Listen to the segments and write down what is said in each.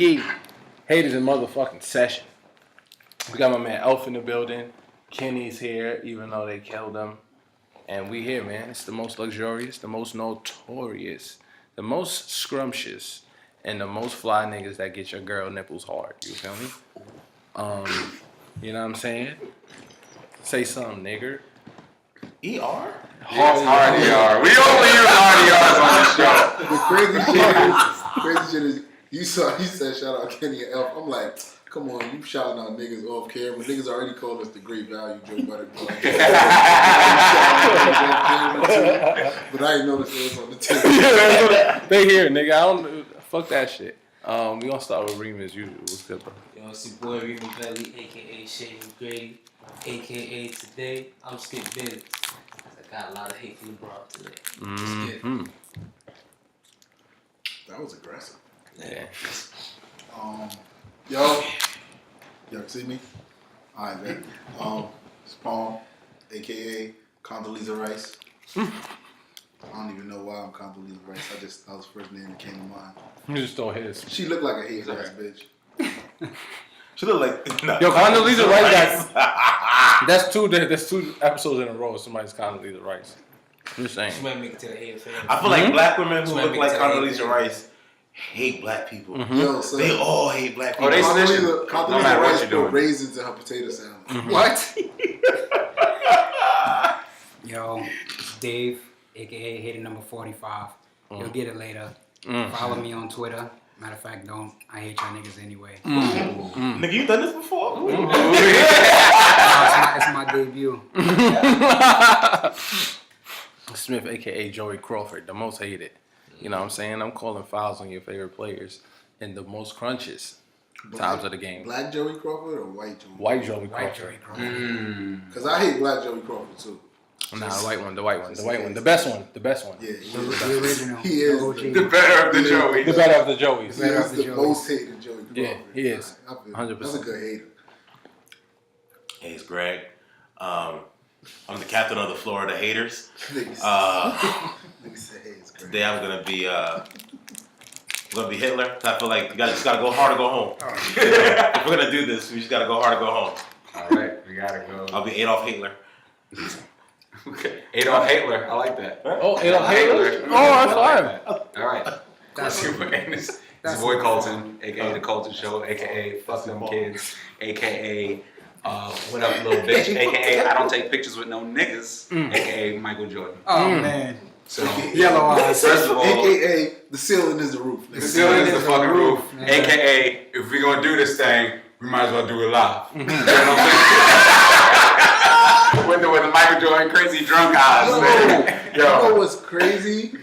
Yeah. Haters in motherfucking session. We got my man Elf in the building. Kenny's here, even though they killed him. And we here, man. It's the most luxurious, the most notorious, the most scrumptious, and the most fly niggas that get your girl nipples hard. You feel me? You know what I'm saying? Say something, nigger. ER? Yeah, it's hard ER. We only use hard ERs on this show. The crazy shit is, you said shout out Kenny and Elf. I'm like, come on, you shouting out niggas off camera. Niggas already called us the great value Joe Budden. But I didn't notice it was on the table. They here, nigga. I don't fuck that shit. We gonna start with Reem as usual. What's good, bro? Yo, it's your boy Reem Belly, aka Shane Grady, aka today I'm Skip Big. I got a lot of hate from the Bronx today. Mm-hmm. That was aggressive. Yeah. Y'all can see me? Alright, man. It's Palm, aka Condoleezza Rice. I don't even know why I'm Condoleezza Rice. That was the first name that came to mind. You just throw his. She looked like a hater ass bitch. She look like Yo, Condoleezza Rice. That's two episodes in a row. Somebody's Condoleezza Rice. I'm just saying. She might make it to the hater family. I feel like black women who She might look make like it to the Condoleezza hater Rice hate black people. Mm-hmm. Yo, son. They all hate black people. Oh, they snitching. Condoleezza No matter what Rice you're put doing. raisins in her potato salad. Mm-hmm. What? Yo, it's Dave, aka Hater number 45. You'll get it later. Follow me on Twitter. Matter of fact, don't. I hate y'all niggas anyway. Nigga, you done this before? It's my debut. Smith, aka Joey Crawford, the most hated. You know what I'm saying? I'm calling fouls on your favorite players in the most crunches times of the game. Black Joey Crawford or white Joey? White Joey White Crawford. Joey Crawford. Because I hate black Joey Crawford too. Nah, the white one. The best one. Yeah, The original. He is the OG. The better of the Joey. The better of the Joeys. He Better is off the the Joeys. most hated Joey Crawford. Yeah, he is. I feel 100%. That's a good hater. Hey, it's Greg. I'm the captain of the Florida Haters. Niggas say, hey, it's great. Today I'm gonna be Hitler. I feel like you just gotta go hard or go home. If we're gonna do this, we just gotta go hard or go home. All right, we gotta go. I'll be Adolf Hitler. Okay, Adolf Hitler. I like that. Oh, Adolf Hitler? Oh, that's fire. All right. That's This is your boy Colton, aka The Colton Show, aka Fuck Them Kids, aka What Up Little Bitch, aka I Don't Take Pictures with No Niggas, aka Michael Jordan. Oh, man. So, Yellow eyes. first of all, AKA the ceiling is the roof. the ceiling is the fucking roof, man. aka if we're gonna do this thing, we might as well do it live. You know what I'm saying? with the Michael Jordan crazy drunk eyes, man. You know what's crazy?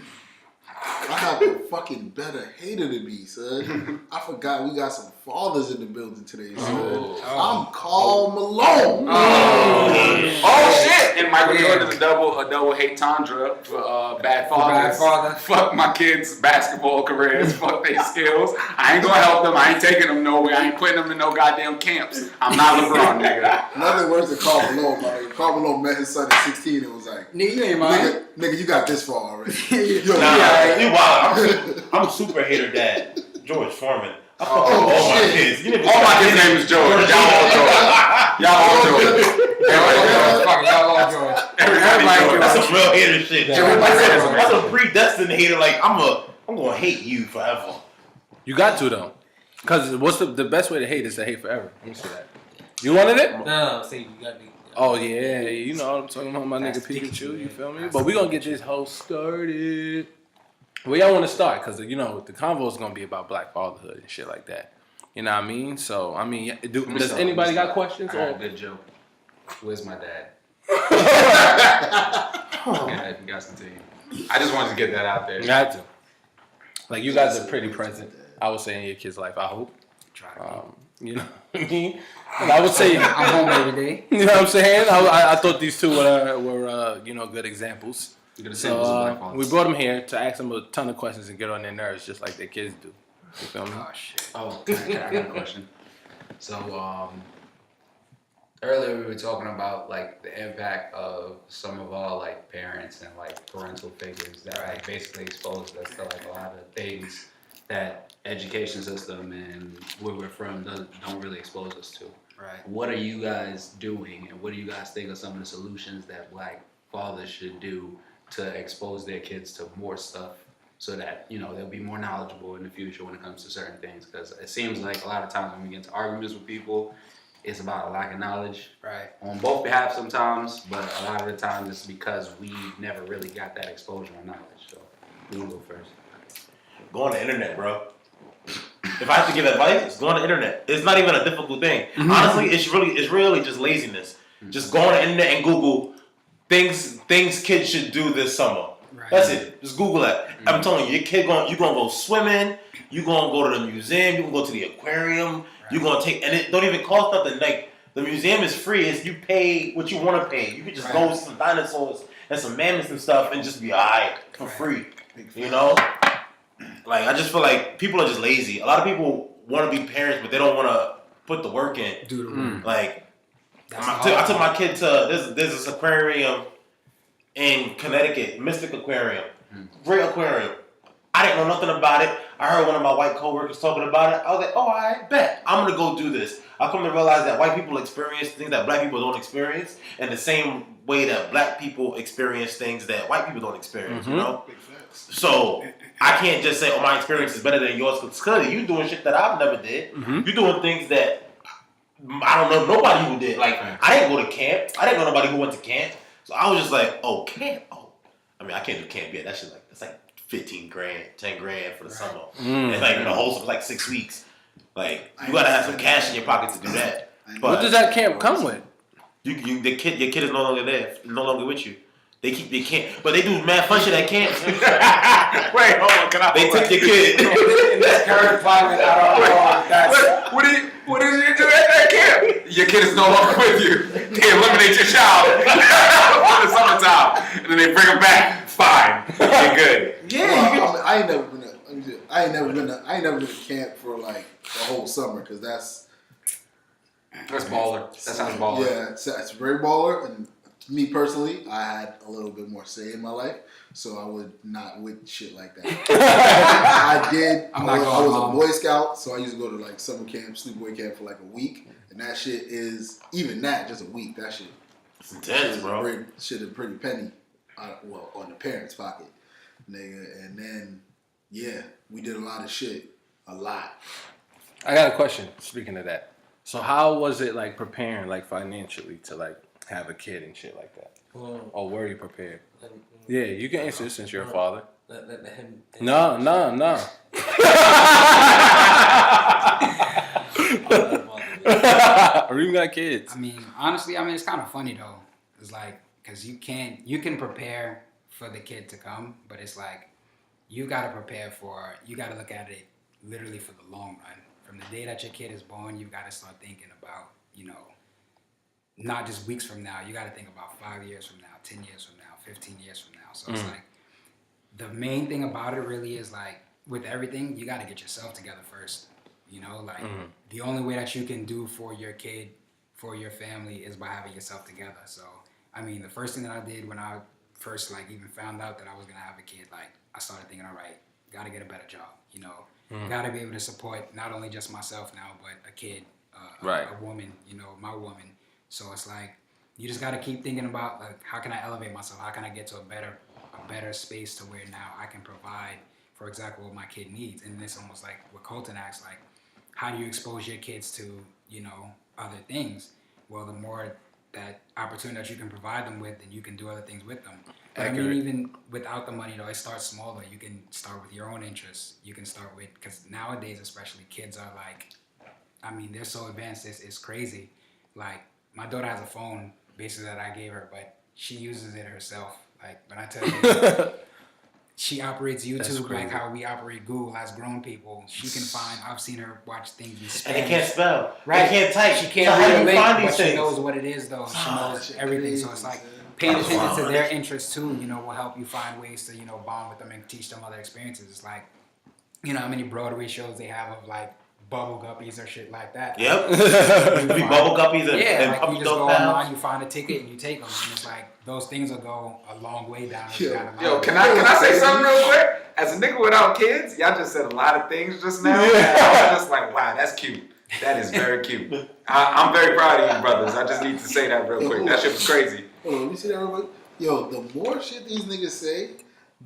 I have a fucking better hater to be, son. I forgot we got some fathers in the building today, son. I'm Carl Malone. Oh shit! And Michael Jordan is a double hate tundra for bad fathers. Bad father. Fuck my kids' basketball careers. Fuck their skills. I ain't gonna help them. I ain't taking them nowhere. I ain't putting them in no goddamn camps. I'm not LeBron, nigga. Nothing worse than Carl Malone, my nigga. Carl Malone met his son at 16 and was like, Nigga, you ain't mine. nigga, you got this far already. Nah, you wild. I'm a super hater dad. George Foreman. I fuck all my kids. You All my kids' name is George. Y'all all George. Y'all all George. Y'all all George. Everybody George. That's some real hater shit. Yeah. That's a predestined hater. Like I'm gonna hate you forever. You got to, though. Because what's the best way to hate is to hate forever. Let me see that. You wanted it? No, say you got me. Oh, yeah. You know what I'm talking about, my nigga Pikachu. You feel me? But we going to get this whole started. Where y'all want to start? Because, you know, the convo is going to be about Black Fatherhood and shit like that. You know what I mean? So, I mean, does anybody got questions? I got a good joke. Where's my dad? Yeah, if you guys continue. I just wanted to get that out there. You had to. Like, you guys are pretty present, I would say, in your kid's life, I hope. You know what I mean? And I would say, I'm home every day. you know what I'm saying? I thought these two were you know, good examples. Good examples of Black So fathers. we brought them here to ask them a ton of questions and get on their nerves just like their kids do. You feel me? Oh, shit. Oh, I got a question. So, earlier we were talking about like the impact of some of our like parents and like parental figures that like basically exposed us to like a lot of things that education system and where we're from don't really expose us to. Right. What are you guys doing, and what do you guys think are some of the solutions that Black fathers should do to expose their kids to more stuff so that, you know, they'll be more knowledgeable in the future when it comes to certain things? Because it seems like a lot of times when we get into arguments with people, it's about a lack of knowledge. Right. On both behalf sometimes, but a lot of the times it's because we never really got that exposure or knowledge. So, who will go first? Go on the internet, bro. If I have to give advice, go on the internet. It's not even a difficult thing. Honestly, it's really just laziness. Just go on the internet and Google things kids should do this summer. Right. That's it. Just Google that. I'm telling you, your kid you gonna go swimming. You gonna go to the museum. You gonna go to the aquarium. Right. You gonna take, and it don't even cost nothing. Like the museum is free. It's you pay what you want to pay. You can just go see some dinosaurs and some mammoths and stuff, and just be alright for free. You know. Like, I just feel like people are just lazy. A lot of people want to be parents, but they don't want to put the work in. Do the work. Like, I took my kid to, there's this aquarium in Connecticut, Mystic Aquarium. Great aquarium. I didn't know nothing about it. I heard one of my white coworkers talking about it. I was like, oh, I bet. I'm going to go do this. I come to realize that white people experience things that Black people don't experience in the same way that Black people experience things that white people don't experience, you know? So I can't just say, oh, my experience is better than yours, because clearly you doing shit that I've never did. You're doing things that I don't know nobody who did. Like, I didn't go to camp. I didn't know nobody who went to camp. So I was just like, oh, camp? Oh. I mean, I can't do camp yet. That shit that's like 15 grand, 10 grand for the summer. And like the whole like 6 weeks. Like, you gotta have some cash in your pocket to do that. But What does that camp come with? your kid is no longer there, no longer with you. They can't, but they do mad fun shit at camp. Wait, hold on, can I? They took your kid. In this current climate, I don't know if that's... What did you do at that camp? Your kid is no longer with you. They eliminate your child for the summertime, and then they bring him back. Fine, you're good. Well, I ain't never been to camp for like the whole summer, because that's baller. That sounds baller. Yeah, it's very baller. And me personally, I had a little bit more say in my life, so I would not with shit like that. I was a Boy Scout, so I used to go to like summer camp, sleepaway camp for like a week, and that shit is just a week. That shit, It's intense, bro. Shit is pretty penny, on the parents' pocket, nigga. And then we did a lot of shit, a lot. I got a question. Speaking of that, so how was it like preparing, like financially, to like have a kid and shit like that? Or were you prepared? Yeah, you can answer this since you're a father. Let him. No. Or you got kids. I mean, honestly, it's kind of funny though. It's like, because you can prepare for the kid to come, but it's like, you got to look at it literally for the long run. From the day that your kid is born, you've got to start thinking about, not just weeks from now. You got to think about 5 years from now, 10 years from now, 15 years from now. So it's like, the main thing about it really is like, with everything, you got to get yourself together first. The only way that you can do for your kid, for your family, is by having yourself together. So, the first thing that I did when I first even found out that I was going to have a kid, I started thinking, all right, got to get a better job, got to be able to support not only just myself now, but a kid, a woman, my woman. So it's like, you just got to keep thinking about, how can I elevate myself? How can I get to a better space to where now I can provide, for example, what my kid needs? And it's almost like what Colton asked, how do you expose your kids to, other things? Well, the more that opportunity that you can provide them with, then you can do other things with them. But even without the money, though, it starts smaller. You can start with your own interests. You can start with, because nowadays, especially, kids are they're so advanced, it's crazy. My daughter has a phone, basically, that I gave her, but she uses it herself. When I tell you, she operates YouTube like how we operate Google as grown people. She can find, I've seen her watch things in Spanish. And they can't spell. Right. They can't type. She can't read a link, but she things? knows what it is, though. She knows everything. So it's like, paying attention to their interests, too, will help you find ways to, bond with them and teach them other experiences. It's like, how many Broadway shows they have of, bubble guppies or shit like that. Yep. You Be find- bubble guppies and, yeah, and like puppy you just dog go pals. online, you find a ticket, and you take them, and it's like those things will go a long way down. down the Yo, line. can I say something real quick? As a nigga without kids, y'all just said a lot of things just now. And I was just like, wow, that's cute. That is very cute. I'm very proud of you, brothers. I just need to say that real quick. That shit was crazy. Hold on, let me see that real quick. Yo, the more shit these niggas say,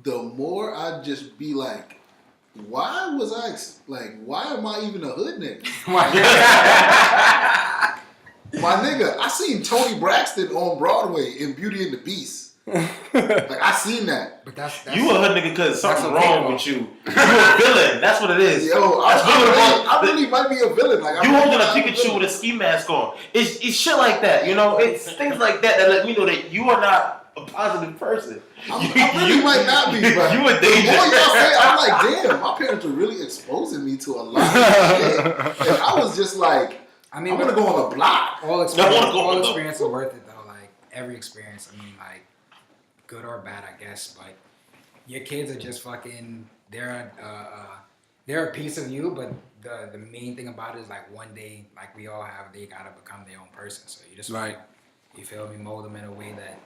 the more I just be like, why was I why am I even a hood nigga? My nigga, I seen Tony Braxton on Broadway in Beauty and the Beast. Like I seen that. But that's You a hood nigga because something okay, wrong though. with you. You a villain. That's what it is. Yo, I really might be a villain. Like You I'm holding a I'm Pikachu villain. with a ski mask on. It's shit like that, you know? It's things like that that let me know that you are not a positive person. I really might not be, but you a the danger. more y'all say, I'm like, damn, my parents are really exposing me to a lot of shit. And I was just like, I mean, I'm gonna go on a block. all experience is worth it though. Like every experience. I mean, like good or bad, I guess. But your kids are just fucking. They're a piece of you. But the main thing about it is like one day, like we all have, they gotta become their own person. So you just Right. You feel me? Mold them in a way that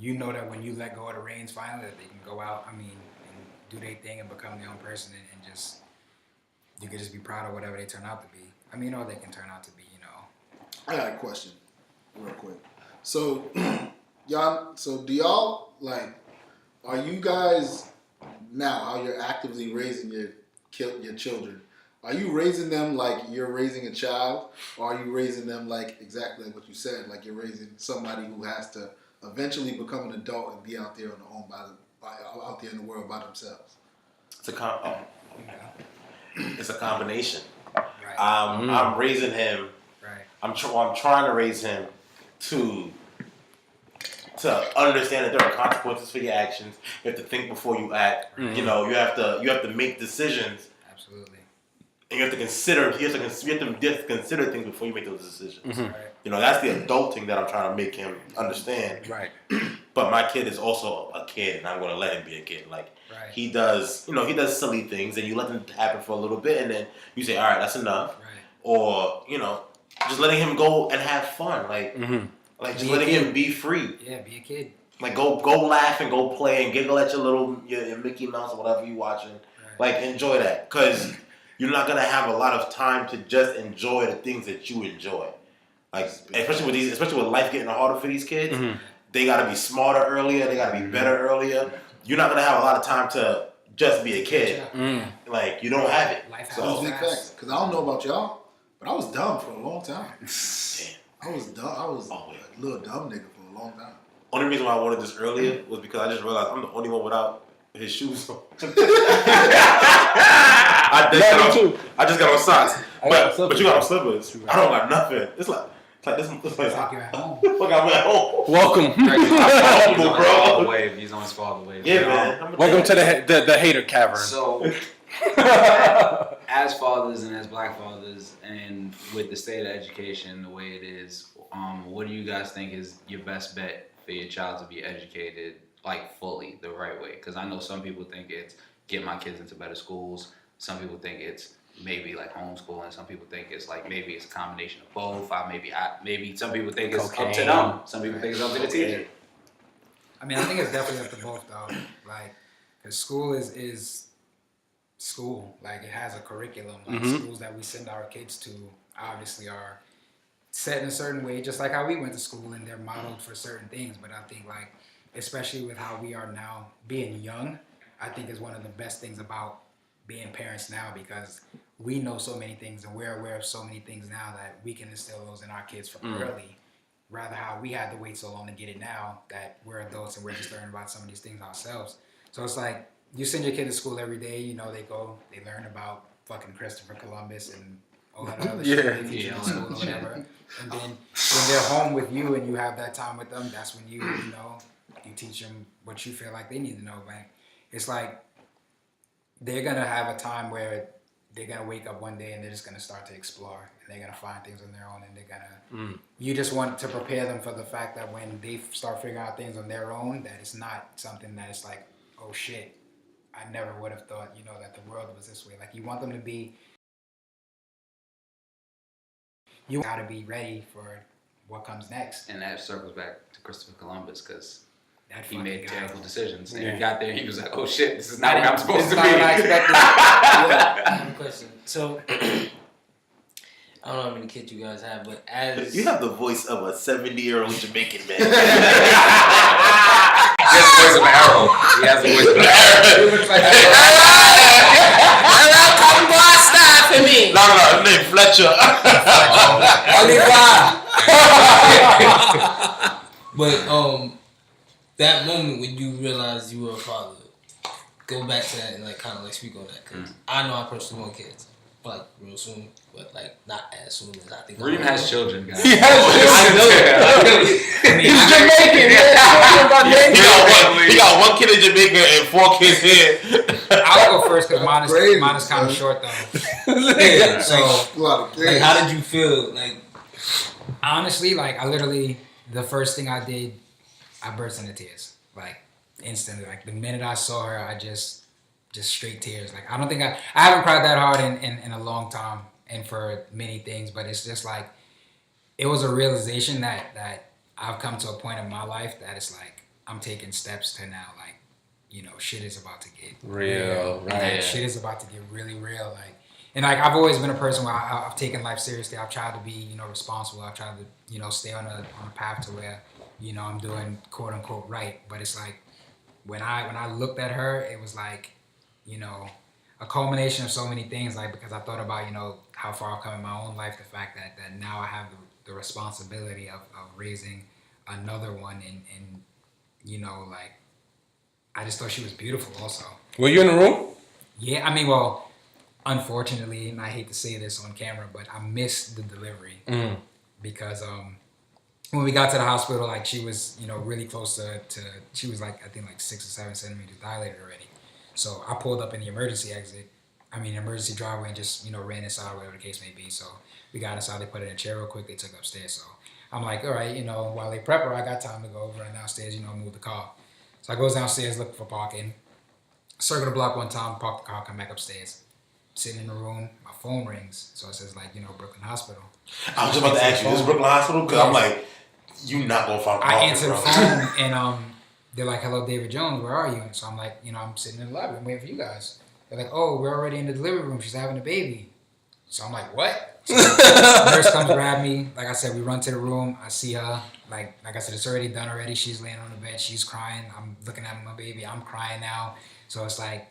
you know that when you let go of the reins finally, that they can go out. I mean, and do their thing and become their own person, and just you can just be proud of whatever they turn out to be. I mean, or they can turn out to be. I got a question, real quick. So, do y'all like? Are you guys now? How you're actively raising your children? Are you raising them like you're raising a child, or are you raising them like exactly like what you said, like you're raising somebody who has to eventually become an adult and be out there on their own out there in the world by themselves? It's a combination. Right. I'm raising him. Right. I'm trying to raise him to understand that there are consequences for your actions. You have to think before you act. Mm-hmm. You know, you have to make decisions, Absolutely. and you have to consider. You have to consider things before you make those decisions. Mm-hmm. Right. You know, that's the adulting that I'm trying to make him understand. Right. But my kid is also a kid, and I'm going to let him be a kid. Like Right. he does silly things, and you let them happen for a little bit, and then you say, "All right, that's enough," Right. or just letting him go and have fun, like just letting him be free. Yeah, be a kid. Like go laugh and go play and giggle at your Mickey Mouse or whatever you watching. Right. Like enjoy that, because you're not gonna have a lot of time to just enjoy the things that you enjoy. Like especially with life getting harder for these kids, they gotta be smarter earlier. They gotta be better earlier. You're not gonna have a lot of time to just be a kid. Like you don't have it. Life So happens. Big facts. Because I don't know about y'all, but I was dumb for a long time. I was dumb. I was a little dumb nigga for a long time. only reason why I wanted this earlier was because I just realized I'm the only one without his shoes on. I just got on socks. But you got on slippers. I don't got nothing. It's like this. It's It's like you're at home. Look, I'm at home. Welcome. He's on his bro. father wave. He's on his father wave. Yeah, man. Welcome to the hater cavern. So, as fathers and as black fathers, and with the state of education the way it is, what do you guys think is your best bet for your child to be educated, like fully, the right way? Because I know some people think it's get my kids into better schools. Some people think it's maybe like homeschooling. Some people think it's like maybe it's a combination of both. Maybe some people think it's up to Cocaine. them. Some people think it's up to the teacher. I mean, I think it's definitely up to both though. Like, cause school is school. Like, it has a curriculum. Like schools that we send our kids to obviously are set in a certain way, just like how we went to school, and they're modeled for certain things. But I think, like, especially with how we are now, being young, I think is one of the best things about being parents now, because we know so many things and we're aware of so many things now that we can instill those in our kids from early. Rather how we had to wait so long to get it now that we're adults and we're just learning about some of these things ourselves. So it's like you send your kid to school every day, you know, they learn about fucking Christopher Columbus and all that other shit they teach in school or whatever. And then when they're home with you and you have that time with them, that's when you teach them what you feel like they need to know. Like, it's like they're gonna have a time where they're gonna wake up one day and they're just gonna start to explore and they're gonna find things on their own, and they're gonna you just want to prepare them for the fact that when they start figuring out things on their own, that it's not something that is like, oh shit, I never would have thought, that the world was this way. Like, you want them to be you gotta be ready for what comes next. And that circles back to Christopher Columbus because That he fucking made guy. terrible decisions. And Yeah. he got there, he was like, "Oh shit, this is not where I'm supposed to be." This is not what I expected. I have a question. So, I don't know how many kids you guys have, but as You have the voice of a 70-year-old Jamaican man. He has the voice of an arrow. He has the voice of an arrow. He looks like for me. No, his name Fletcher. But that moment when you realized you were a father, go back to that and like kind of like speak on that. Cause I know I personally want kids, like real soon, but like not as soon as I think. Reem has children, guys. He has He's Jamaican. He got one kid in Jamaica and 4 kids here. I'll go first because mine Crazy, is kind of man. short though. So, A lot of like, kids. how did you feel? Like, Honestly, like I literally, the first thing I did, I burst into tears, like instantly. Like the minute I saw her, I just straight tears. Like I don't think I haven't cried that hard in a long time, and for many things. But it's just like it was a realization that I've come to a point in my life that it's like I'm taking steps to now, like, you know, shit is about to get Real, And right. that shit is about to get really real, like. And like I've always been a person where I've taken life seriously. I've tried to be, you know, responsible. I've tried to, you know, stay on a path to where, you know, I'm doing quote unquote right. But it's like when I looked at her, it was like, you know, a culmination of so many things. Like because I thought about, you know, how far I've come in my own life. The fact that now I have the responsibility of raising another one, and you know, like I just thought she was beautiful. Also, Were you in the room? yeah. I mean, well. Unfortunately, and I hate to say this on camera, but I missed the delivery because when we got to the hospital, like she was, you know, really close to she was like I think like 6 or 7 centimeters dilated already. So I pulled up in the emergency emergency driveway, and just, you know, ran inside, whatever the case may be. So we got inside, they put it in a chair real quick, they took her upstairs. So I'm like, all right, you know, while they prep her, I got time to go over and downstairs, you know, move the car. So I goes downstairs looking for parking, circle the block one time, park the car, come back upstairs. Sitting in the room, my phone rings. So it says like, you know, Brooklyn Hospital. I was just about to ask you, this is Brooklyn Hospital? Because I'm like, you not going to find I parking, answer the bro. phone and they're like, hello, David Jones, where are you? And so I'm like, you know, I'm sitting in the lobby, I'm waiting for you guys. They're like, oh, we're already in the delivery room. She's having a baby. So I'm like, what? So nurse comes grab me. Like I said, we run to the room. I see her. Like I said, it's already done already. She's laying on the bed. She's crying. I'm looking at my baby. I'm crying now. So it's like,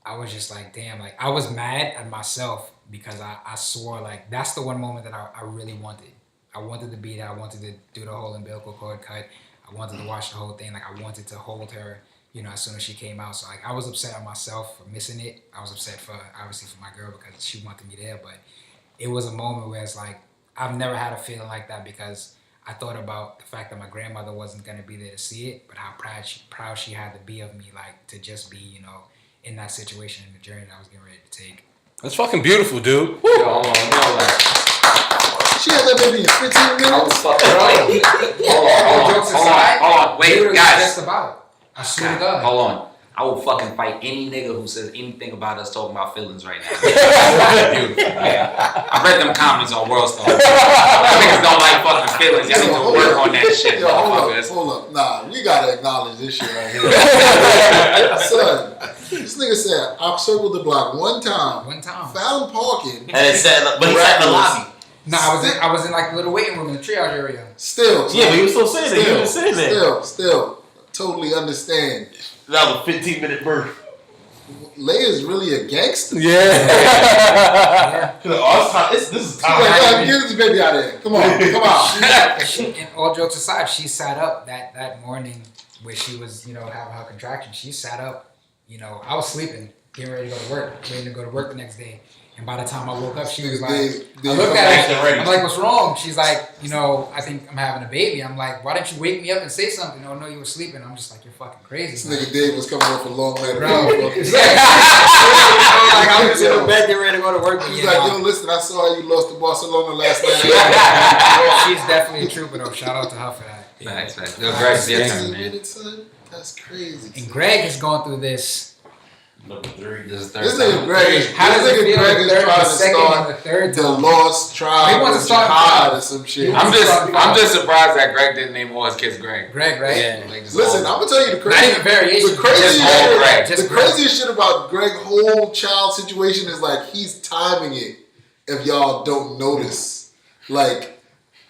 I was just like, damn, like I was mad at myself because I swore like that's the one moment that I really wanted. I wanted to be there. I wanted to do the whole umbilical cord cut. I wanted to watch the whole thing. Like I wanted to hold her, you know, as soon as she came out. So like I was upset at myself for missing it. I was upset for obviously for my girl because she wanted me there. But it was a moment where it's like I've never had a feeling like that because I thought about the fact that my grandmother wasn't gonna be there to see it, but how proud she had to be of me, like to just be, you know, in that situation, in the journey that I was getting ready to take. That's fucking beautiful, dude. Yo, hold on, She had that baby in 15 minutes. hold on, wait, Literally guys. just about. I swear to God. Hold on. I will fucking fight any nigga who says anything about us talking about feelings right now. Beautiful, yeah. I read them comments on World Star. Niggas don't like fucking feelings. Y'all need to work on that shit, Yo, motherfuckers. hold up. Nah, we gotta acknowledge this shit right here. Son, this nigga said, I've circled the block one time, found parking. And it said, but he sat in the lobby. No, I was in like the little waiting room in the triage area. Still. Yeah, but he was still sitting there. He was sitting there. Still. Totally understand. That was a 15-minute birth. Leia's really a gangster. Yeah. This is She's like, get this baby out of here. Come on. And all jokes aside, she sat up that morning where she was, you know, having her contraction. She sat up, you know, I was sleeping, getting ready to go to work, waiting to go to work the next day. And by the time I woke up, she was like, I looked at her, I'm like, what's wrong? She's like, you know, I think I'm having a baby. I'm like, why didn't you wake me up and say something? Oh, no, you were sleeping. I'm just like, you're fucking crazy. This nigga Dave was coming off a long night of Bro, work. like, I was in the bed getting ready to go to work. He's like, yo, listen, I saw how you lost to Barcelona last night. She's definitely a trooper, though. Shout out to her for that. Facts. Yo, Greg, it's your turn, man. That's crazy. And Greg has gone through this Number 3. This is This third nigga time. Greg, How does this it nigga feel Greg the is third, trying the to second, start and the third the time? lost He tribe wants of to start jihad five. or some shit. I'm just surprised that Greg didn't name all his kids Greg. Greg, right? Yeah. Like, just Listen, all- I'm gonna tell you the Not even crazy, variation. the craziest Just all Greg. shit. Just The Greg. craziest shit about Greg's whole child situation is like he's timing it. If y'all don't notice, like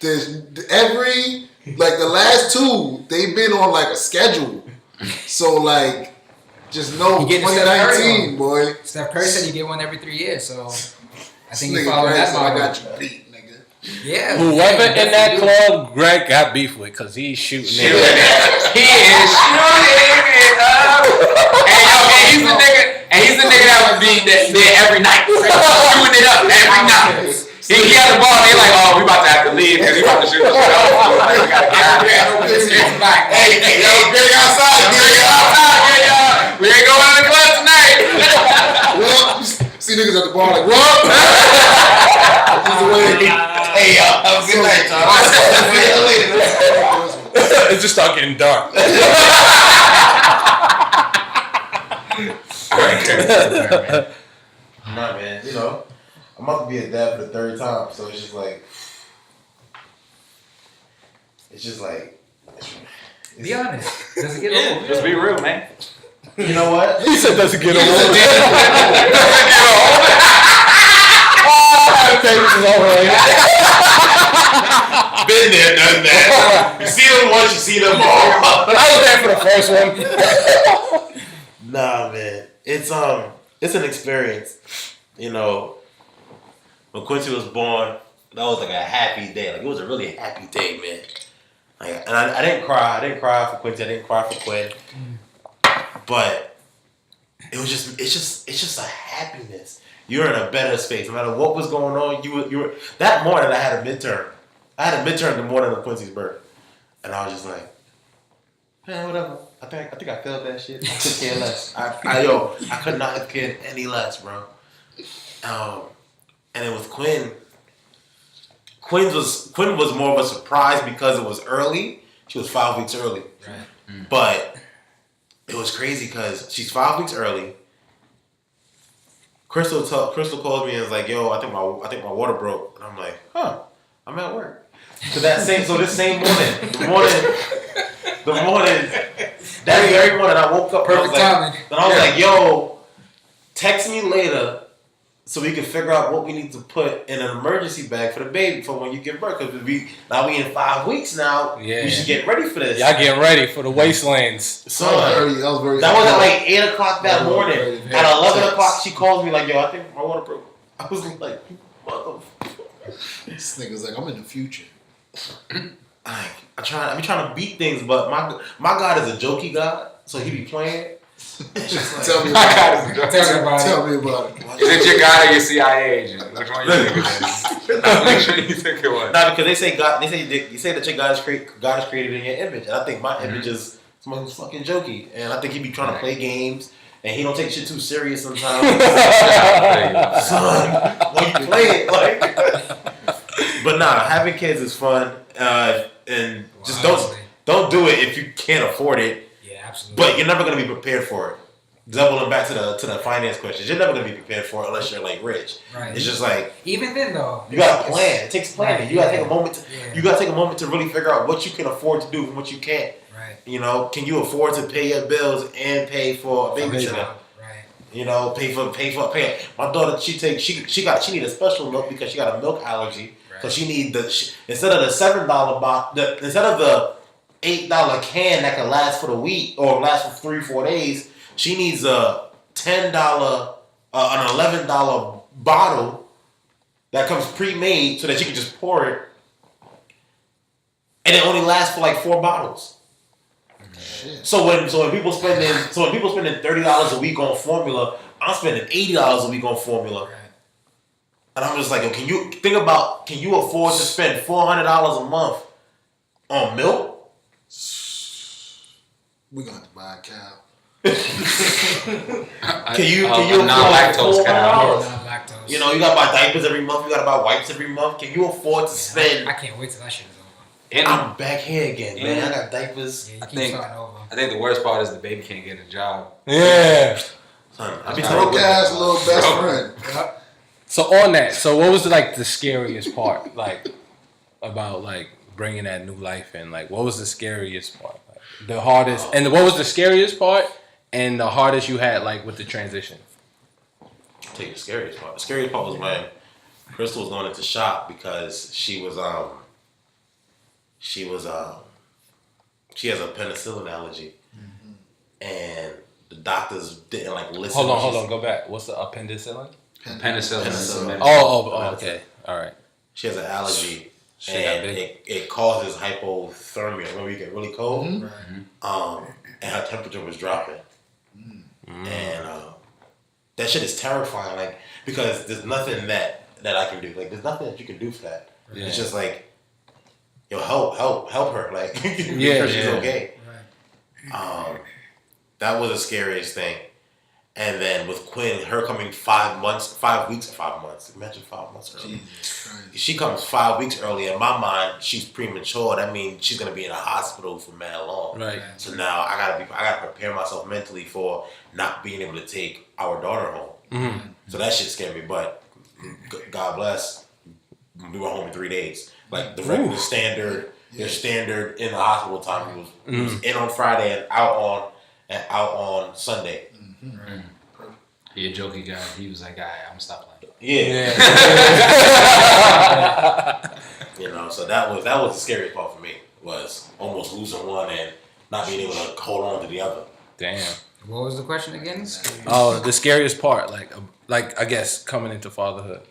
there's every like the last 2, they've been on like a schedule. So like, just know He getting Steph Curry 2019, boy. Steph Curry said you get one every 3 years, so I think This you nigga follow Greg that said, I model. got you beat, nigga. Yeah. Whoever yeah, in that definitely. club, Greg got beef with because he's shooting He it. is shooting it up. And he's the nigga that would be there every night, shooting it up every night. He had the ball, and they like, oh, we about to have to leave because he about to shoot the shit up. Like, we gotta get out of here. Hey, yo, Greg outside, yeah. We ain't going to the club tonight. Well, you see niggas at the bar like, what? Hey, y'all, have a good night, y'all. It just start getting dark. Nah, man, you know, I'm about to be a dad for the 3rd time, so it's just like, Be honest. Does it get old? Just be real, man. you know what? He said, "Does it get old?" Been there, done that. You see them once, you see them all. I was there for the first one. Nah, man, it's an experience. You know, when Quincy was born, that was like a happy day. Like it was a really happy day, man. Like, and I didn't cry. I didn't cry for Quincy. I didn't cry for Quinn. But it's just a happiness. You're in a better space. No matter what was going on, you were. That morning, I had a midterm. I had a midterm the morning of Quincy's birth, and I was just like, man, whatever. I think I felt that shit. I could care less. I could not have cared any less, bro. And it was Quinn. Quinn was more of a surprise because it was early. She was 5 weeks early. Right. But it was crazy because she's 5 weeks early. Crystal calls me and is like, "Yo, I think my water broke." And I'm like, "Huh? I'm at work." This same morning, that very morning, I woke up. Perfect timing. And I was like, "Yo, text me later so we can figure out what we need to put in an emergency bag for the baby for when you give birth. Because we in 5 weeks now. Yeah. We should get ready for this." Y'all getting ready for the wastelands. Son, That was at like 8 o'clock that morning. very At 11 tense. o'clock, she calls me like, "Yo, I think my water broke." I was like, "Motherfucker." This nigga's like, I'm in the future. I be trying to beat things, but my God is a jokey God, so he be playing. It's just like, Tell me about it. Tell me about it. Tell me about it. Is it your guy or your CIA agent? Which one you think it is? Which one you think it was? Nah, because they say that your God is created in your image, and I think my image is someone who's fucking jokey, and I think he be trying to play games, and he don't take shit too serious sometimes. Son, when you play it, like. But nah, having kids is fun, and just don't do it if you can't afford it. Yeah, absolutely. But you're never gonna be prepared for it. Doubling back to the finance questions, you're never gonna be prepared for it unless you're like rich. Right. It's just like Even then, though, you gotta plan. It takes planning. Right, You gotta yeah. take a moment. Yeah. You gotta take a moment to really figure out what you can afford to do and what you can't. Right. You know, can you afford to pay your bills and pay for a babysitter? Right. You know, pay. My daughter, she need a special milk because she got a milk allergy. Right. So she need instead of the $7 box, instead of the $8 can that can last for the week or last for 3-4 days, she needs a $10, an $11 bottle that comes pre-made so that she can just pour it, and it only lasts for like 4 bottles. Shit. So when people spending $30 a week on formula, I'm spending $80 a week on formula. Right. And I'm just like, can you afford to spend $400 a month on milk? We're gonna have to buy a cow. Can you non-lactose afford cow. $400? Non-lactose. You know, you gotta buy diapers every month, you gotta buy wipes every month. Can you afford to spend? I can't wait till that shit is over. And I'm back here again, man. I got diapers. Yeah, you keep think- starting over. I think the worst part is the baby can't get a job. Yeah. I be Broke ass little best friend. So on that, so what was like the scariest part, like about like bringing that new life in? Like, what was the scariest part? Like, the hardest, and what was the scariest part, and the hardest you had like with the transition? I'll tell you the scariest part. The scariest part was when Crystal was going into shock because she has a penicillin allergy, and the doctors didn't like listen. Hold on, go back. What's the penicillin? Penicillin. Oh, okay, all right. She has an allergy, Shit got and big. it causes hypothermia. Remember, you get really cold, Mm-hmm. and her temperature was dropping, and that shit is terrifying. Like, because there's nothing that I can do. Like, there's nothing that you can do for that. Yeah. It's just like, yo, help her. Like, make Yeah, sure she's yeah. okay. That was the scariest thing. And then with Quinn, her coming 5 weeks. Imagine 5 months early. Jesus Christ. She comes 5 weeks early. In my mind, she's premature. That means she's gonna be in a hospital for mad long. Right. So now I gotta prepare myself mentally for not being able to take our daughter home. Mm-hmm. So that shit scared me. But God bless, we were home in 3 days. Like the regular standard, their standard in the hospital time was was in on Friday and out on Sunday. He a jokey guy. He was like, "Alright, I'm gonna stop playing." Yeah. You know, so that was the scariest part for me, was almost losing one and not being able to hold on to the other. Damn. What was the question again? Oh, the scariest part, like I guess coming into fatherhood.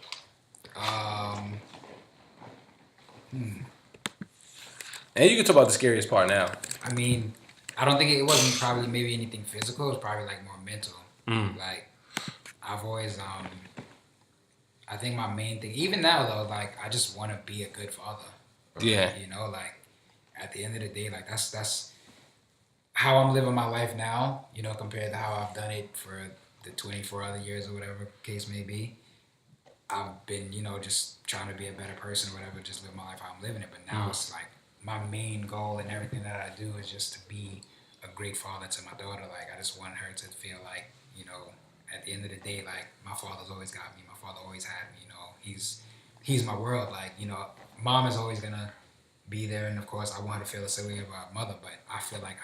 And you can talk about the scariest part now. I mean, I don't think it wasn't probably maybe anything physical. It was probably like more mental. Like, I've always, I think my main thing, even now though, like, I just want to be a good father. Yeah. You know, like, at the end of the day, like, that's how I'm living my life now, you know, compared to how I've done it for the 24 other years or whatever case may be. I've been, you know, just trying to be a better person or whatever, just live my life how I'm living it. But now it's like, my main goal and everything that I do is just to be a great father to my daughter. Like, I just want her to feel like, you know, at the end of the day, like, my father's always got me. My father always had me, you know. He's my world. Like, you know, mom is always gonna be there, and of course I want her to feel the same way about mother, but I feel like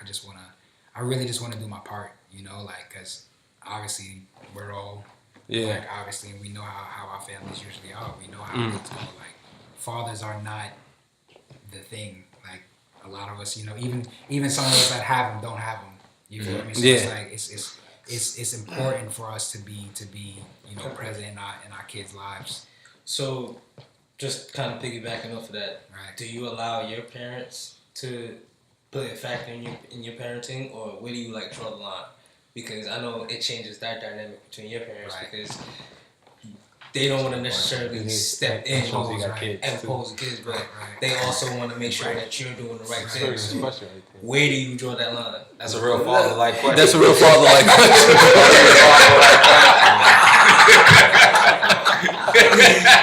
I really just want to do my part, you know, like, because obviously we're all, like, obviously we know how our families usually are. We know how things go. Like, fathers are not the thing. Like, a lot of us, you know, even some of us that have them don't have them. You feel me? So it's like it's important for us to be you know, present in our kids' lives. So, just kind of piggybacking off of that, Right. do you allow your parents to play a factor in your parenting, or where do you like draw the line? Because I know it changes that dynamic between your parents, Right. because they don't want to necessarily step in and impose kids, but they also want to make sure that you're doing the right thing. So where do you draw that line? That's a real father-like question. That's a real father-like question.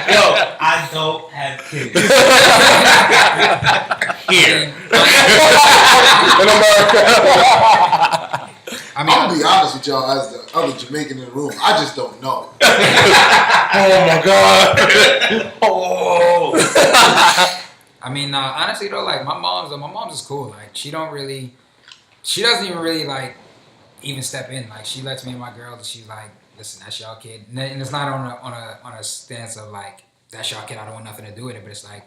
Yo, I don't have kids. Here. I mean, I'm gonna be honest with y'all, as the other Jamaican in the room, I just don't know. Oh my God. I mean, honestly though, like, my mom's is cool. Like, she doesn't even really like even step in. Like, she lets me and my girls, and she's like, listen, that's y'all kid, and it's not on a stance of like, that's y'all kid, I don't want nothing to do with it, but it's like,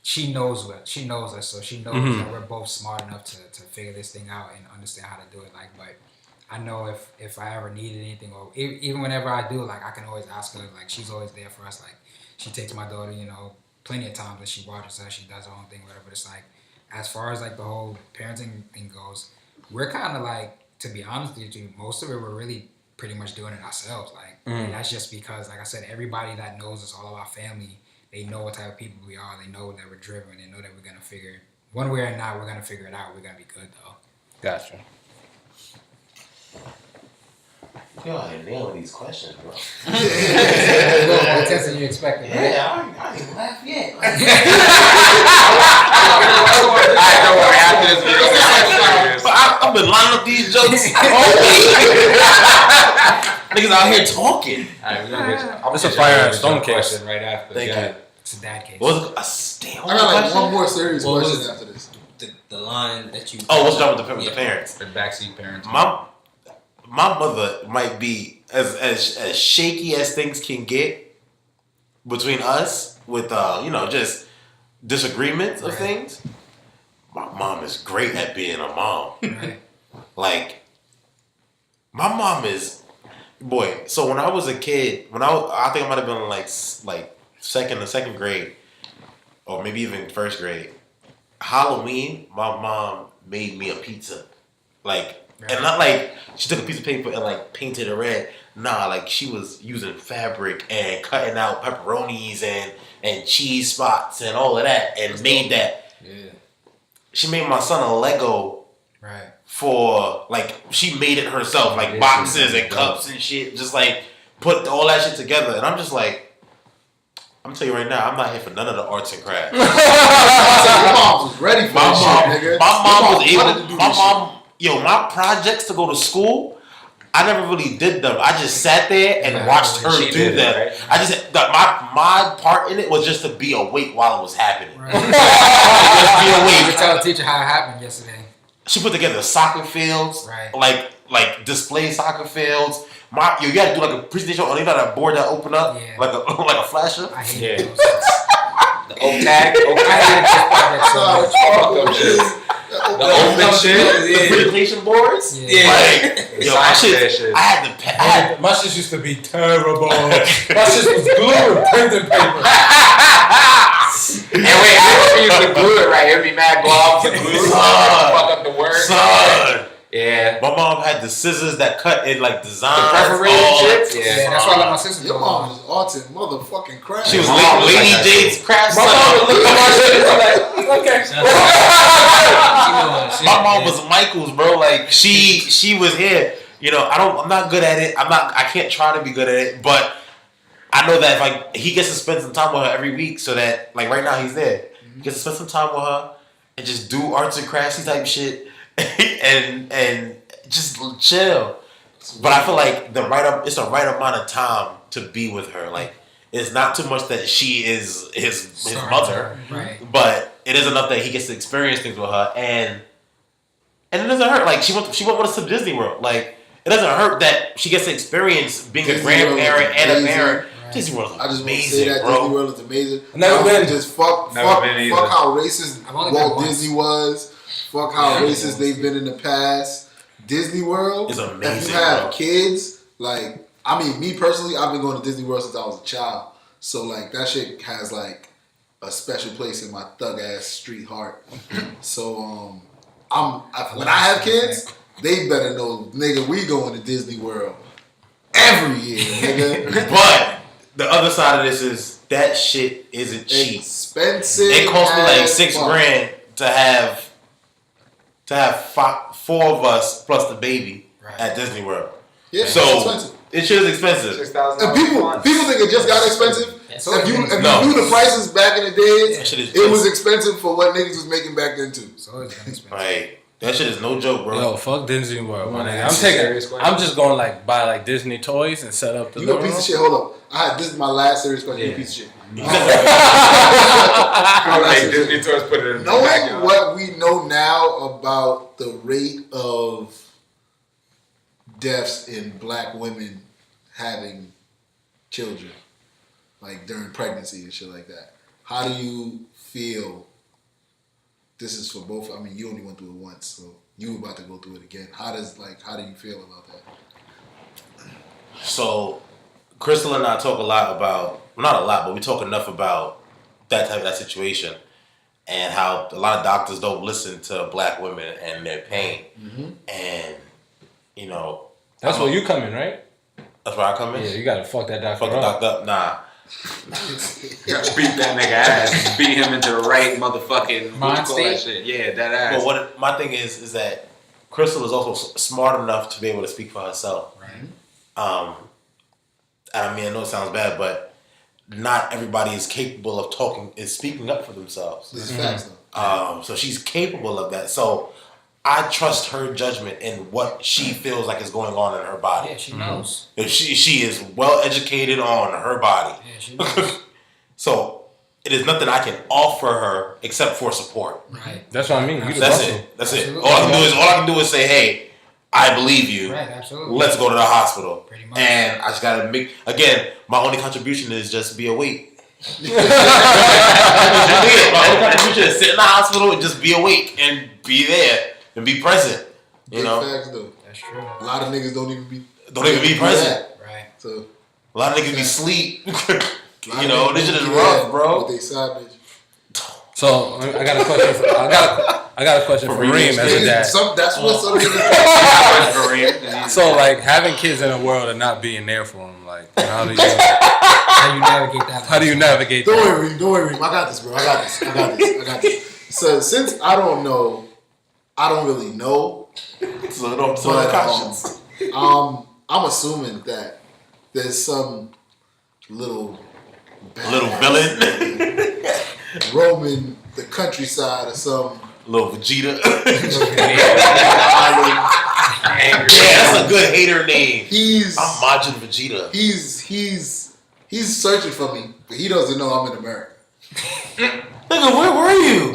she knows us, so she knows that we're both smart enough to figure this thing out and understand how to do it. Like, but I know if I ever needed anything, or even whenever I do, like, I can always ask her. Like, she's always there for us. Like, she takes my daughter, you know, plenty of times that she watches her, she does her own thing, whatever. But it's like, as far as like the whole parenting thing goes, we're kind of like, to be honest with you, most of it we're really pretty much doing it ourselves. Like, and that's just because, like I said, everybody that knows us, all of our family, they know what type of people we are. They know that we're driven. They know that we're gonna figure, one way or not, we're gonna figure it out. We're gonna be good though. Gotcha. Yo, I ain't nailing these questions, bro. The test that you expected, right? Yeah, I ain't laugh yet. Don't worry, after this video, I've been lining up these jokes. Niggas out here talking. Alright, we're gonna get you. I'm It's a fire and stone case. question right after. Thank Yeah. you. It's a dad case. What was it? A stay I got like one more serious What question was- after this. The line that you. Oh, what's up with the parents? The backseat parents. My mother might be as shaky as things can get between us with just disagreements of things. My mom is great at being a mom. Right. Like my mom is boy. So when I was a kid, I think I might have been like second grade, or maybe even first grade. Halloween, my mom made me a pizza, and not like she took a piece of paper and like painted it red. Nah, like she was using fabric and cutting out pepperonis and cheese spots and all of that, and made that. Yeah. She made my son a Lego. Right. For she made it herself, like boxes and cups and shit. Just like put all that shit together, and I'm just like. I'm telling you right now, I'm not here for none of the arts and crafts. Your mom was ready for My this mom, shit, nigga. my mom was wanted able. to do My this mom, my projects to go to school, I never really did them. I just sat there and watched her She do did it, them. right? I just my part in it was just to be awake while it was happening. Right. Just be You awake. could tell the teacher how it happened yesterday. She put together soccer fields, Right. like display soccer fields. You gotta do like a presentation on that board that open up, Yeah. like a flasher. I hate Yeah. those things. The oak tag. I hated this project so Nah, much. Fuck them shit. The open shit. The presentation boards. Yeah. Like, yo, my shit. I had to. My shit used to be terrible. My shit was glue and printing paper. And wait, I used to glue it right. It'd be mad globs and glue. Fuck up the words. Son. Yeah. My mom had the scissors that cut in like designs. The perforated shit? Yeah, that's why I let my sister do Your it. mom is arts and motherfucking craft. She was My mom was Lady like that Jade's craft. My mom would look at my shit and be like, okay. My mom was Michael's, bro. Like she was here. I'm not good at it. I can't try to be good at it, but I know that if he gets to spend some time with her every week, so that like right now he's there. He gets to spend some time with her and just do arts and crafty type shit and just chill. But I feel like it's the right amount of time to be with her. Like it's not too much that she is his mother, Right. but it is enough that he gets to experience things with her, and it doesn't hurt. Like she went with us to Disney World. Like it doesn't hurt that she gets to experience being Disney a grandparent World is and a amazing. parent. Right. Disney World I is just want to amazing, say that bro. Disney World is amazing. Never been. Just fuck been either. how racist I've only been Walt once. Disney was. Fuck how racist they've been in the past. Disney World It's If amazing, you have bro. kids, me personally, I've been going to Disney World since I was a child. So like that shit has like a special place in my thug ass street heart. So when I have kids, they better know, nigga, we going to Disney World every year, nigga. But the other side of this is that shit isn't cheap. Expensive. It cost me like as $6 fuck. grand to have four of us plus the baby at Disney World. Yeah, So it's expensive. it shit is expensive. And people think it just got expensive. So If you No. knew the prices back in the That days, shit is it was expensive for what niggas was making back then too. So it's been expensive. Like that shit is no joke, bro. Yo, fuck Disney World, my nigga. That's a serious question. I'm just going like buy like Disney toys and set up the You a living piece room. of shit. Hold up. This is my last serious question. You Yeah. piece of shit. Like Disney toys put it in the Knowing backyard. what we know now about the rate of deaths in black women having children, like during pregnancy and shit like that, how do you feel? This is for both. I mean, you only went through it once, so you about to go through it again. How do you feel about that? So Crystal and I talk a lot about, well, not a lot, but we talk enough about that situation and how a lot of doctors don't listen to black women and their pain. And That's where you come in, right? that's where I come in. Yeah, you gotta fuck that doctor Fuck the up. doctor up. Nah. Beat that nigga ass. Beat him into the right motherfucking Mind what you call that state? shit. Yeah, that ass. But my thing is that Crystal is also smart enough to be able to speak for herself. Right. I mean, I know it sounds bad, but not everybody is capable of speaking up for themselves. This is facts though. So she's capable of that. So I trust her judgment in what she feels like is going on in her body. Yeah, she knows. If she is well educated on her body. Yeah, she knows. So it is nothing I can offer her except for support. Right. That's what I mean. You the That's muscle. it. That's it. Absolutely. All I can do is say, hey, I believe you. Right, absolutely. Let's go to the hospital. Pretty much. And I just gotta make my only contribution is just be awake. My only contribution is sit in the hospital and just be awake and be there and be present. You Big know? facts though. That's true. A lot of niggas don't even be Present. Right. So A lot of niggas be sleep. a lot You of know, niggas this shit is don't be rough, there bro. With they side bitch. So I got a question. I got a question for Reem as a dad. That's what some niggas. So like having kids in the world and not being there for them, like how do you navigate that? how do you navigate Don't that? worry, I got this, bro. I got this. So since I don't really know. So don't But conscience. I'm assuming that there's some little Villain. roaming the countryside or some Little Vegeta. island. Yeah, that's a good hater name. I'm Majin Vegeta. He's searching for me, but he doesn't know I'm in America. Nigga, where were you? I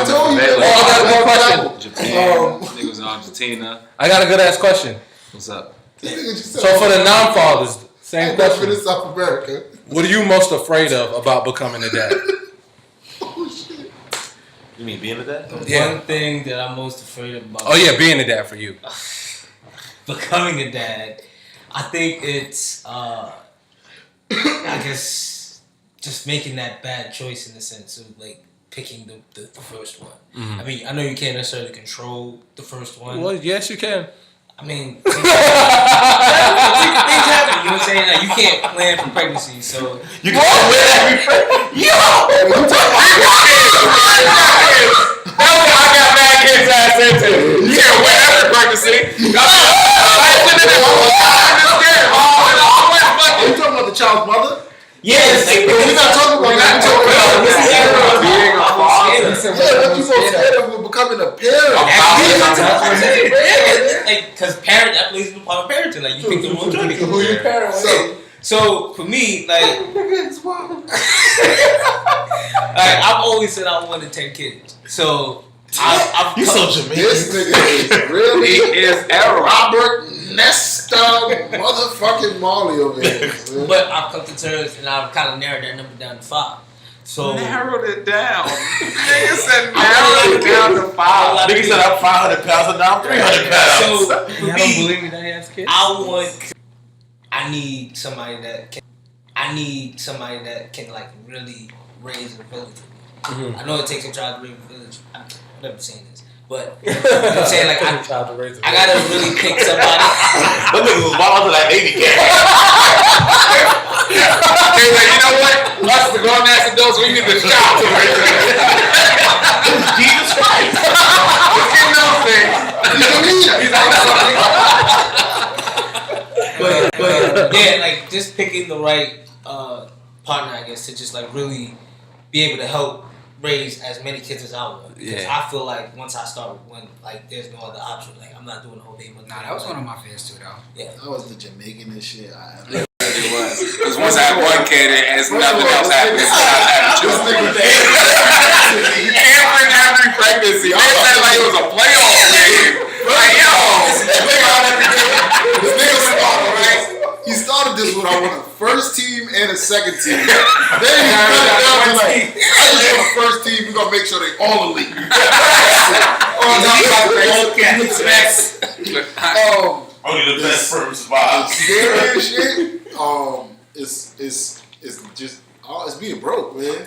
told you. I got a good question. Japan. Niggas in Argentina. I got a good ass question. What's up? So for the non-fathers, same for question. South America. What are you most afraid of about becoming a dad? Oh shit. You mean being a dad? Yeah. One thing that I'm most afraid about. Oh yeah, being a dad for you. Becoming a dad, I think it's I guess just making that bad choice in the sense of like picking the first one. Mm-hmm. I mean, I know you can't necessarily control the first one. Well, yes, you can. I mean, things happen. You know what I'm saying? Like you can't plan for pregnancy, so You can wear every Yo! I got mad kids ass into. You can't wait after pregnancy. Are you talking about the child's mother? yes. We're not talking about that. Being a father. Yeah, but you so scared of becoming a parent. Because parent, that plays a part of parenting. Like you pick the wrong choice. Who your parent? So for me, like I've always said I wanted 10 kids. So I've You so Jamaican. This nigga is really is error. Robert Nesta motherfucking Marley over here. Man. But I've come to terms and I've kind of narrowed that number down to 5. So Narrowed it down. Nigga said narrowed it down to 5. Nigga said I'm 500 pounds and now I'm 300 pounds. So for Y'all don't me, believe me that he has kids? I need somebody that can like really raise a village. Mhm. I know it takes a child to raise a village. I've never seen this, but you know what I'm saying, like I gotta really pick somebody. Them niggas was wild to that baby cat. They like, you know what? Us the grown ass adults, we need the child to raise it. Jesus Christ. You know what I'm saying? He's like, But yeah, like just picking the right partner, I guess, to just like really be able to help raise as many kids as I want. Because Yeah. I feel like once I start, when like there's no other option, like I'm not doing the whole thing. Nah, that was one of my fears too, though. Yeah. That was the Jamaican and shit. it was. Because once I had one kid, it's nothing else happening. You can't bring every pregnancy. I said like it was a playoff game. Like, yo, This nigga started, right? He started this with I want a first team and a second team. Then he cut it down to like, I just want a first team. We're gonna make sure they all elite. Only the best firm survive. Scary as shit. It's just it's being broke, man.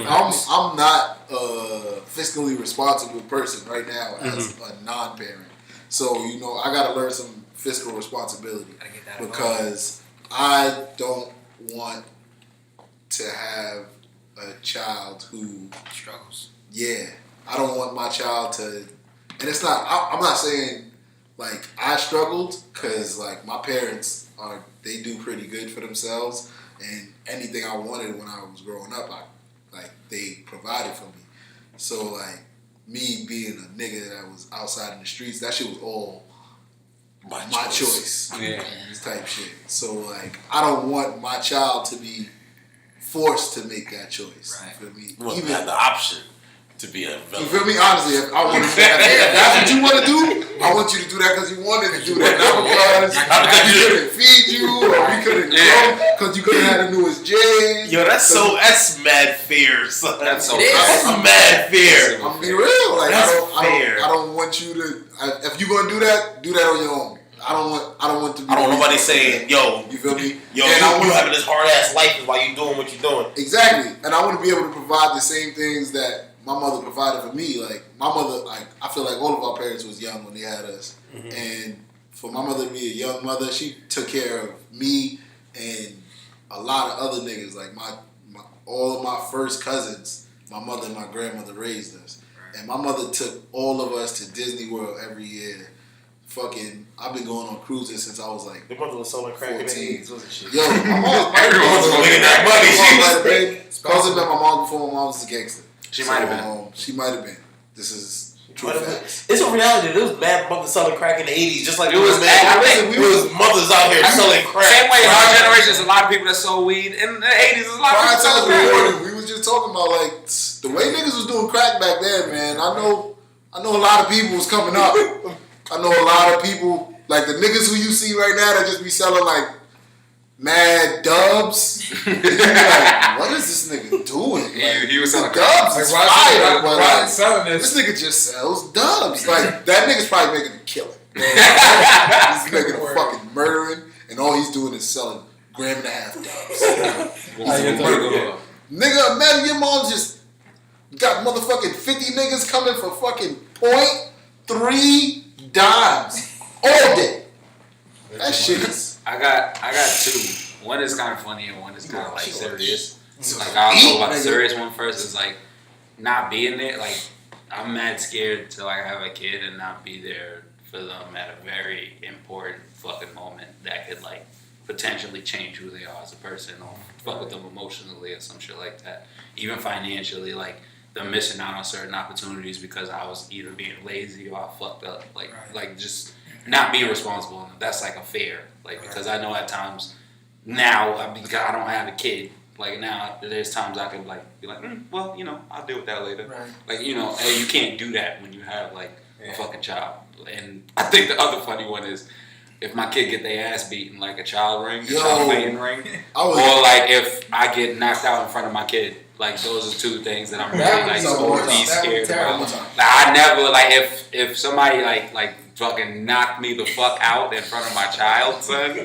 I'm not a fiscally responsible person right now as a non-parent. So you know I gotta learn some fiscal responsibility because I don't want to have a child who Struggles. yeah, I don't want my child to, and it's not. I'm not saying like I struggled because like my parents they do pretty good for themselves, and anything I wanted when I was growing up, they provided for me. So like me being a nigga that was outside in the streets, that shit was all my choice. Yeah. Type shit. So like, I don't want my child to be forced to make that choice. Right. You feel me? You want to have the option to be a You villain. feel me? Honestly, if I want to, if that's what you want to do, I want you to do that because you wanted to do that, not because we couldn't feed you or we couldn't grow because you couldn't have the newest J's. Yo, that's mad fear, son. That's so That's mad fear. I'm be real. Like That's I don't want you to. If you're gonna do that on your own. I don't want to. I don't want nobody saying, yo, you feel me? Yo, and you having this hard ass life is why you doing what you're doing. Exactly, and I want to be able to provide the same things that my mother provided for me. Like my mother, like I feel like all of our parents was young when they had us, and for my mother to be a young mother, she took care of me and a lot of other niggas. Like all of my first cousins, my mother and my grandmother raised us, and my mother took all of us to Disney World every year. Fucking, I've been going on cruises since I was like Your mother was selling crack in the 14. 80s, wasn't she? Yo, my mom. Everyone's making that money. Cousin met my mom before my mom was a gangster. She might have been. She might have been. This is true facts. It's a reality. There was mad mothers selling crack in the 80s, just like It was. I think there was mothers out here selling crack. Same way in our generation, there's a lot of people that sold weed. In the 80s, there's a lot of people that sold crack. We was just talking about like the way niggas was doing crack back then, man. I know a lot of people was coming up. I know a lot of people, like the niggas who you see right now that just be selling like mad dubs. And you be like, what is this nigga doing? Like, He was selling dubs is fire, but like, selling this nigga just sells dubs. Like that nigga's probably making a killing. He's making a fucking murdering, and all he's doing is selling 1.5 dubs. Nigga, imagine your mom just got motherfucking 50 niggas coming for fucking 0.3 dimes all day. That shit is. I got two. One is kind of funny and one is kind of like serious. Like I'll talk about the serious one first. Is like not being there. Like I'm mad scared to like have a kid and not be there for them at a very important fucking moment that could like potentially change who they are as a person or fuck with them emotionally or some shit like that. Even financially, like them missing out on certain opportunities because I was either being lazy or I fucked up. Like just not being responsible. And that's like a fear. Like because I know at times now I don't have a kid. Like now there's times I could like be like, well, you know, I'll deal with that later. Right. Like, you know, and you can't do that when you have like a fucking child. And I think the other funny one is if my kid get their ass beat in like a child ring, child fighting ring, or like if I get knocked out in front of my kid. Like those are two things that I'm really like be scared about. Like I never like if somebody like fucking knocked me the fuck out in front of my child, son.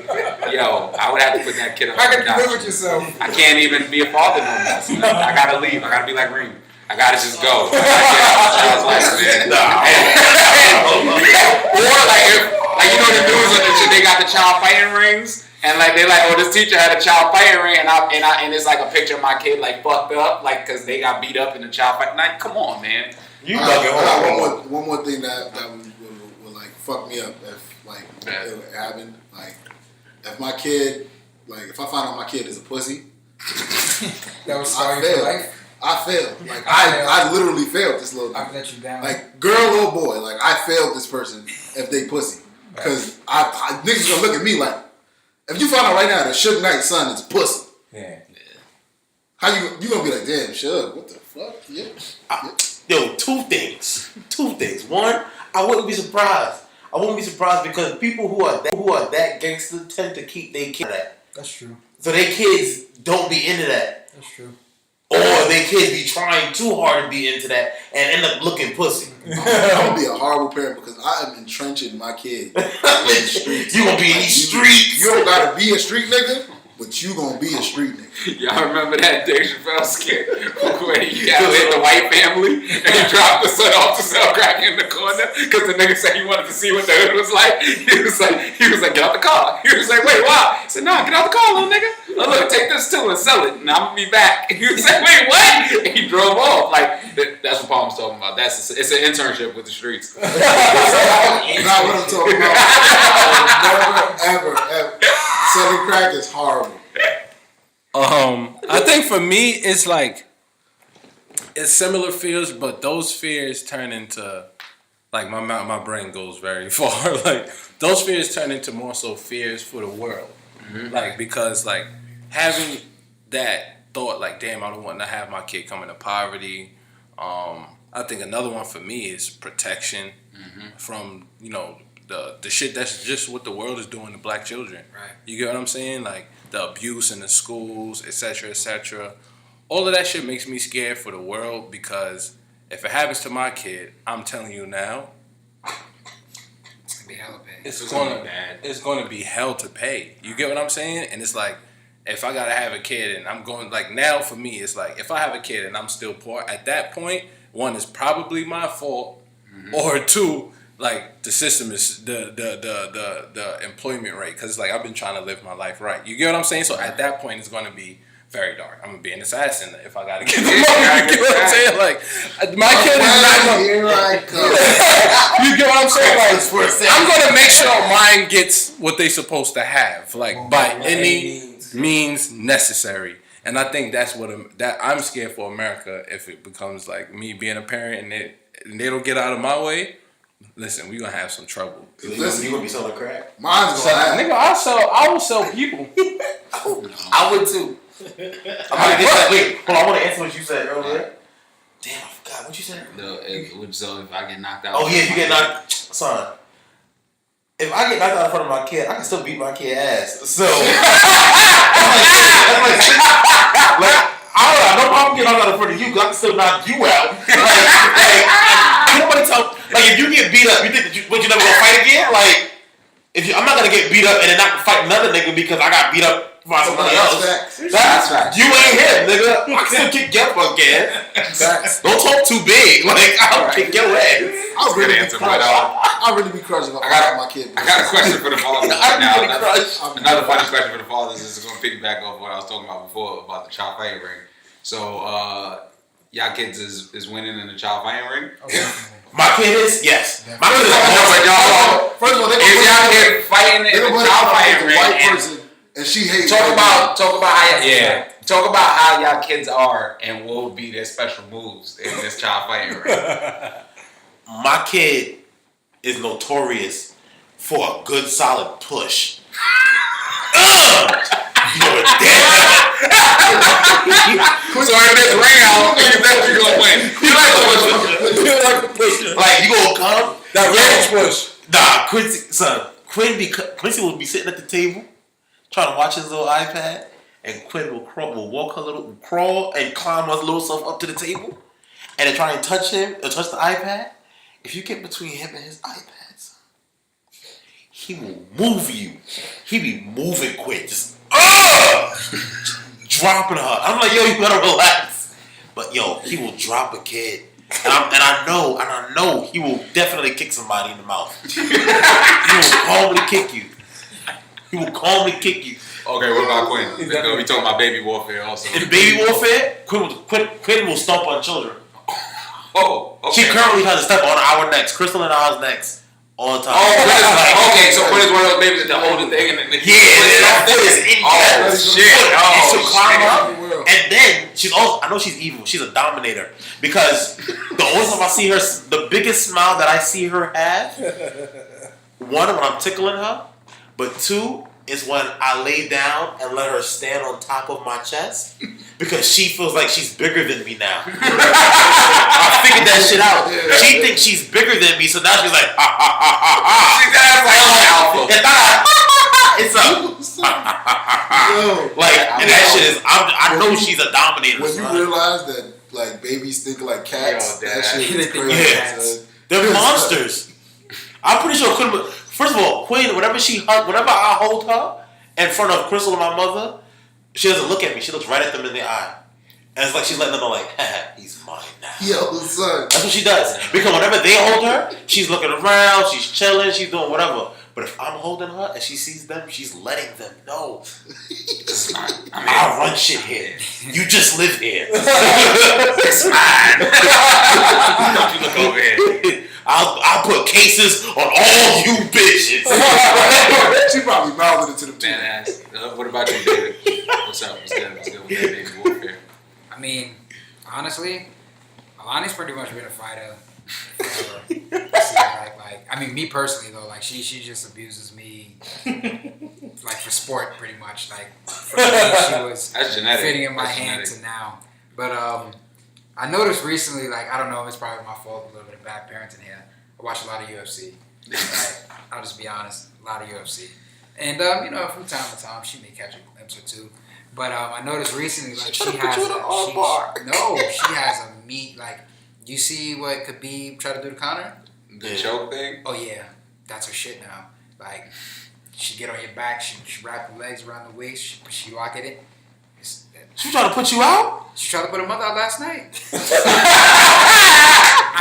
Yo, I would have to put that kid up. How can you live with yourself? I can't even be a father no more. Son. I gotta leave. I gotta be like Reem. I gotta just go. I gotta get out the child's life, man. Or like if you know the news on this shit, they got the child fighting rings. And like they like, oh, this teacher had a child fighting ring, and it's like a picture of my kid like fucked up, like because they got beat up in the child fight. Like, come on, man. You bugging. One more thing that would like fuck me up if like it happened. Like if my kid, like if I find out my kid is a pussy, That was sorry for life. I failed. Like I literally failed this little. I've let you down. Like girl or boy, like I failed this person if they pussy, because I niggas gonna look at me like. If you find out right now that Suge Knight's son is pussy, how you gonna be like, damn, Suge, what the fuck? Yo, two things. One, I wouldn't be surprised. Because people who are that gangster tend to keep their kids that. That's true. So their kids don't be into that. That's true. Or their kids be trying too hard to be into that and end up looking pussy. I'm gonna be a horrible parent because I am entrenching my kid in the streets. You gonna be in these streets. You don't gotta be a street nigga, but you gonna be a street nigga. Y'all remember that Dave Chappelle skit where he got in the white family and he dropped the son off to sell crack in the corner because the nigga said he wanted to see what the hood was like. He was like, get out the car. He was like, wait, why? He said, nah, get out the car, little nigga. Oh, look, take this too and sell it, and I'm gonna be back. He was like, wait, what? And he drove off. Like that's what Palm's talking about. It's an internship with the streets. Not what I'm talking about. Never, ever. Selling crack is horrible. I think for me, it's like it's similar fears, but those fears turn into like my brain goes very far. Like those fears turn into more so fears for the world. Like because like having that thought, like damn, I don't want to have my kid come into poverty. I think another one for me is protection from the shit that's just what the world is doing to black children. Right. You get what I'm saying? Like the abuse in the schools, etc., etc. All of that shit makes me scared for the world because if it happens to my kid, I'm telling you now, It's gonna be hella bad. it's gonna be hell to pay. You get what I'm saying? And it's like if I gotta have a kid and I'm going like now for me, it's like if I have a kid and I'm still poor, at that point, one is probably my fault, or two, like the system is the employment rate because like I've been trying to live my life right. You get what I'm saying? So at that point, it's gonna be very dark. I'm gonna be an assassin if I gotta get the money. You get what I'm saying? Like my kid is not gonna. Here I come. You get what I'm saying? Like I'm gonna make sure mine gets what they supposed to have, like by any means necessary. And I think that's that I'm scared for America if it becomes like me being a parent and they don't get out of my way. Listen, we gonna have some trouble. Listen, you gonna be selling crack? Mine's So, gonna happen. nigga, I will sell people. I would too. Wait, hold on, I want to answer what you said earlier. Damn, I forgot what you said. So if I get knocked out. Oh yeah, you get knocked, son. If I get knocked out in front of my kid, I can still beat my kid ass. So, like, I don't have no problem getting knocked out in front of you, 'cause I can still knock you out. Like nobody tell. Like, if you get beat up, you think that you never gonna fight again? Like, I'm not gonna get beat up and then not fight another nigga because I got beat up by somebody else. That's facts. You ain't him, nigga. I can still kick your fuck ass. Don't talk too big. Like, I'll kick your ass. I'll really be answer, crushed. but, I'll really be crushed if I got my kid. I got a question for the fathers right now. I'd be crushed. Another funny question for the fathers is going to piggyback off what I was talking about before about the child fighting ring. So, y'all kids is winning in the child fighting ring? My kid is? Yes. My kid is First of all, Is y'all kid fighting in the child fighting ring? white person, and she hates. Talk about how talk about how y'all kids are and what would be their special moves in this child fighting ring. My kid is notorious for a good solid push. You're dead. So in this round, niggas definitely gonna win. Like, you gonna come? That range push. Nah, Quincy will be sitting at the table trying to watch his little iPad, and Quinn will crawl and climb his little self up to the table, and then try and touch the iPad. If you get between him and his iPad, son, he will move you. He be moving quick, just dropping her. I'm like, yo, you better relax. But yo, he will drop a kid. And I know he will definitely kick somebody in the mouth. He will calmly kick you. Okay, what about Quinn? We talking about baby warfare also. In baby warfare, Quinn will stomp on children. Oh, okay. She currently has a step on our necks, Crystal and I's necks, all the time. Oh, okay, so Quinn is one of those babies that hold the thing and that foot is in there. shit. And she'll climb up, and then she's also, I know she's evil. She's a dominator because the only time I see her, the biggest smile that I see her have, one, when I'm tickling her, but two is when I lay down and let her stand on top of my chest because she feels like she's bigger than me now. I figured that shit out. She thinks she's bigger than me, so now she's like, ha ha ha ha ha. It's like, and that shit is, I know she's a dominator. When you realize that like babies think like cats, that shit is crazy. Yeah. They're monsters. I'm pretty sure Quinn. First of all, Quinn, whenever I hold her in front of Crystal and my mother, she doesn't look at me. She looks right at them in the eye, and it's like she's letting them know, like, he's mine now. Yo, son. That's what she does. Because whenever they hold her, she's looking around, she's chilling, she's doing whatever. But if I'm holding her and she sees them, she's letting them know. I run shit here. You just live here. It's mine. Don't you look over here. I'll put cases on all you bitches. She probably mouthed it to the Man, what about you, David? What's up? What's good with that baby warfare? I mean, honestly, Alani's pretty much been a fighter forever. I mean, me personally though, like she just abuses me, like for sport, pretty much. Like from the day she was That's genetic. fitting in my That's hand genetic. to now. But I noticed recently, like I don't know, it's probably my fault, a little bit of bad parenting here. I watch a lot of UFC. Right? I'll just be honest, a lot of UFC. And you know, from time to time, she may catch a glimpse or two. But I noticed recently, like she has a meat. Like, you see what Khabib tried to do to Conor? The choke thing? Oh yeah, that's her shit now. Like, she get on your back, she wrap your legs around the waist, she lock it in. She trying to put you out? She tried to put her mother out last night. I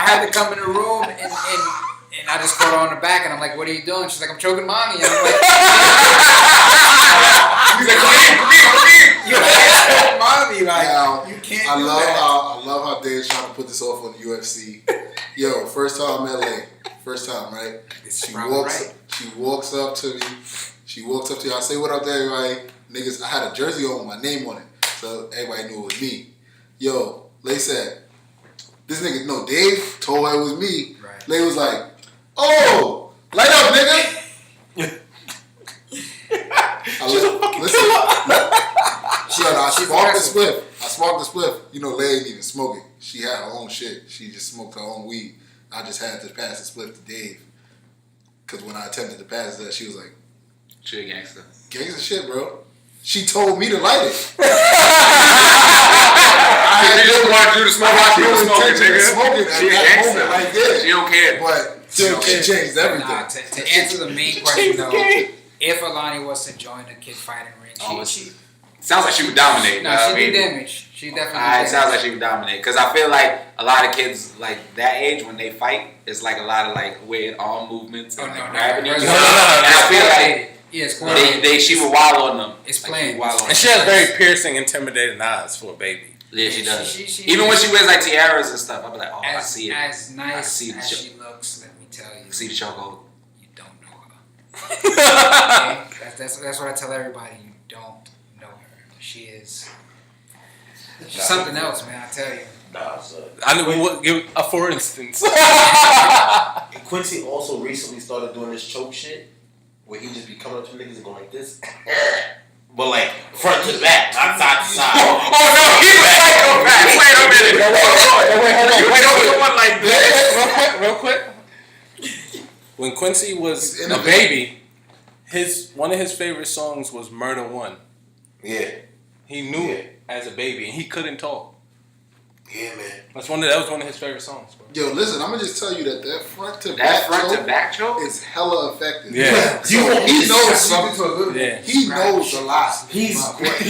had to come in the room and I just caught her on the back and I'm like, what are you doing? She's like, I'm choking mommy. And I'm like, He's like, come here. you can't choke mommy. Like, Now, you can't I do love that. how Dave's trying to put this off on the UFC. Yo, first time LA, first time, right? It's She probably walks right. she walks up to me. I say, what up there, everybody? Niggas, I had a jersey on with my name on it. So everybody knew it was me. Yo, Lay said, this nigga, no, Dave told her it was me. Right. Lay was like, oh, light up, nigga. She's a fucking listen, killer. I She's sparked the aggressive. spliff. You know, Lay ain't even smoking. She had her own shit. She just smoked her own weed. I just had to pass the spliff to Dave. Because when I attempted to pass that, she was like, She a gangster. gangsta shit, bro. She told me to light it. She just wanted you to smoke while she was smoking, nigga. She a gangster. Right there. She don't care. But she changed everything. Nah, to answer the main question though, if Alani was to join the kid fighting ring, she Sounds like she would dominate. no, she do damage. She definitely. It sounds like she would dominate. Because I feel like a lot of kids like that age when they fight, it's like a lot of like weird arm movements and like grabbing each other. And I feel like yeah, it's coordinated. she would wild on them. It's Like, planned. she would wild on And she them. has very piercing, intimidating eyes for a baby. Yeah, she does. She- Even when she wears like tiaras and stuff, I'll be like, oh, I As, see it. as nice I see the as choke. she looks, let me tell you, I see the chokehold. you don't know her. Okay? That's what I tell everybody. You don't know her. She is she's something else, man. I tell you. Nah, son. I know. We'll give a for instance. And Quincy also recently started doing this choke shit where he just be coming up to niggas and going like this. But like front to back, not side to side. Oh no, he's a psychopath. Wait a minute. You know someone like this? Real quick. When Quincy was He's a baby, one of his favorite songs was "Murder One." Yeah. He knew it as a baby, and he couldn't talk. Yeah, man. That was one of his favorite songs, bro. Yo, listen, I'm gonna just tell you that front to That back front to choke back choke? is hella effective. Yeah. So he knows something. Yeah. He knows a lot. He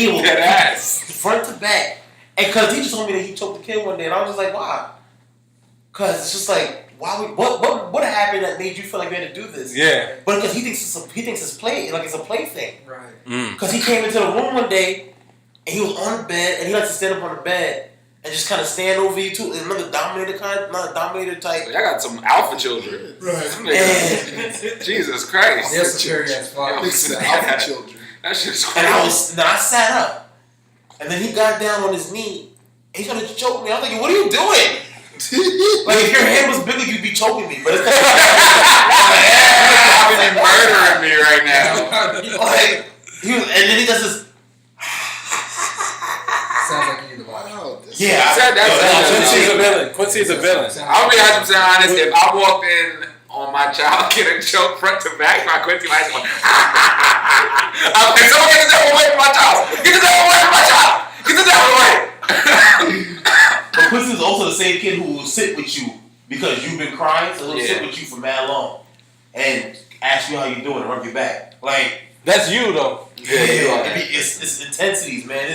will That ass. front to back. And cause he just told me that he choked the kid one day, and I was just like, why? Cause it's just like, what happened that made you feel like you had to do this? Yeah. But because he thinks it's play, like it's a play thing. Right. Cause he came into the room one day, and he was on the bed, and he likes to stand up on the bed and just kind of stand over you too. Another dominator type. I got some alpha children. And Jesus Christ. They're superior as fuck. It's the alpha children. That shit's I crazy. sat up, and then he got down on his knee, and he started to choke me. I was like, what are you doing? Like, if your hand was bigger, you'd be choking me. But it's You're murdering me right now. like, and then he does this. Sounds like you need to watch. Wow, this Yeah, Quincy's a villain. Quincy's a villain. I'll be 100% honest. If I walked in on my child getting choked front to back by Quincy Lights going, I'm like, someone get the devil away from my child. Get the devil away from my child. Get the devil away. But Quincy's also the same kid who will sit with you because you've been crying, so he'll Yeah. sit with you for mad long and ask you how you doing and rub your back. Like, That's you though. it's intensities, man. I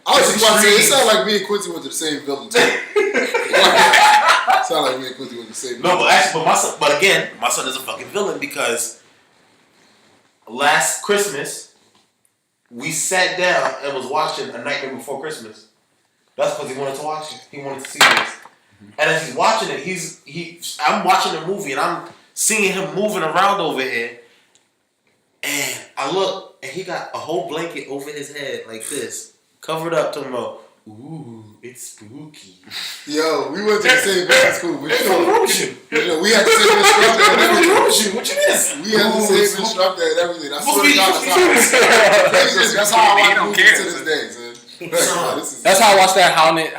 was about to say, it sounded like me and Quincy went to the same building too. Sound like me and Quincy went to the same No, building. but actually, but again, my son is a fucking villain because last Christmas we sat down and was watching A Nightmare Before Christmas. That's because he wanted to watch it. He wanted to see this. And as he's watching it, I'm watching the movie and I'm seeing him moving around over here. And I look and he got a whole blanket over his head like this, covered up, talking about, ooh, it's spooky. Yo, we went to the same band school. But It's wrong with you? we had the same instructor and What's everything. wrong with you? What you miss? We had the same instructor and everything. I swear to God, that's how I watch movies to this day, son. That's how I watched that haunted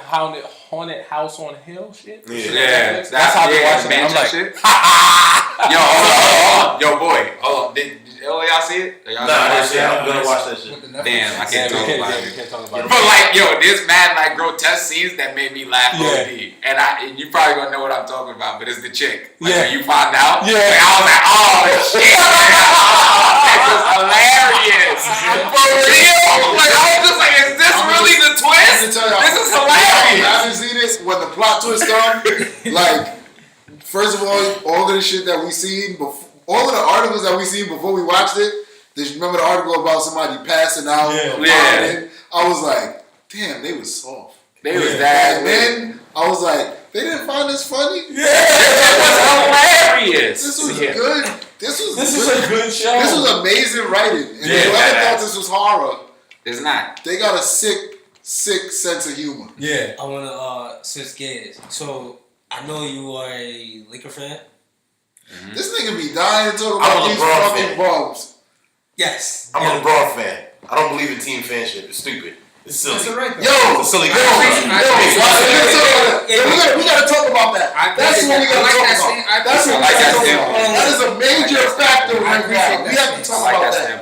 house on hill shit. Yeah, That's how I watched it. I'm like, shit. Yo, hold on. Yo, boy, hold on. Did y'all see it? Nah, that shit. I'm gonna watch that shit. Damn, I can't talk about it. Can't talk about it. But like, yo, there's mad like grotesque scenes that made me laugh OD. And you probably gonna know what I'm talking about, but it's the chick. Like, when you find out, Yeah. like, I was like, oh shit, that was hilarious. For real? Like, I was just like, is this really the twist? This is hilarious. I haven't seen this when the plot twist comes. Like, first of all of the shit that we seen before, all of the articles that we seen before we watched it. Remember the article about somebody passing out? Yeah. I was like, damn, they was soft. They was that. And then I was like, they didn't find this funny. Yeah, it was hilarious. This was good. This is a good show. This was amazing writing. And whoever thought this was horror, it's not. they got a sick sense of humor. Yeah. I wanna switch gears. So I know you are a Laker fan. Mm-hmm. This nigga be dying talking I'm about a these LeBron fucking fan. bums. Yes. I'm a LeBron fan. I don't believe in team fanship. It's stupid. It's silly. That's right. Yo, It's a silly. we gotta talk about that. That's what we gotta talk about. That's what we gotta talk about. That is a major factor right now. We have to talk about that.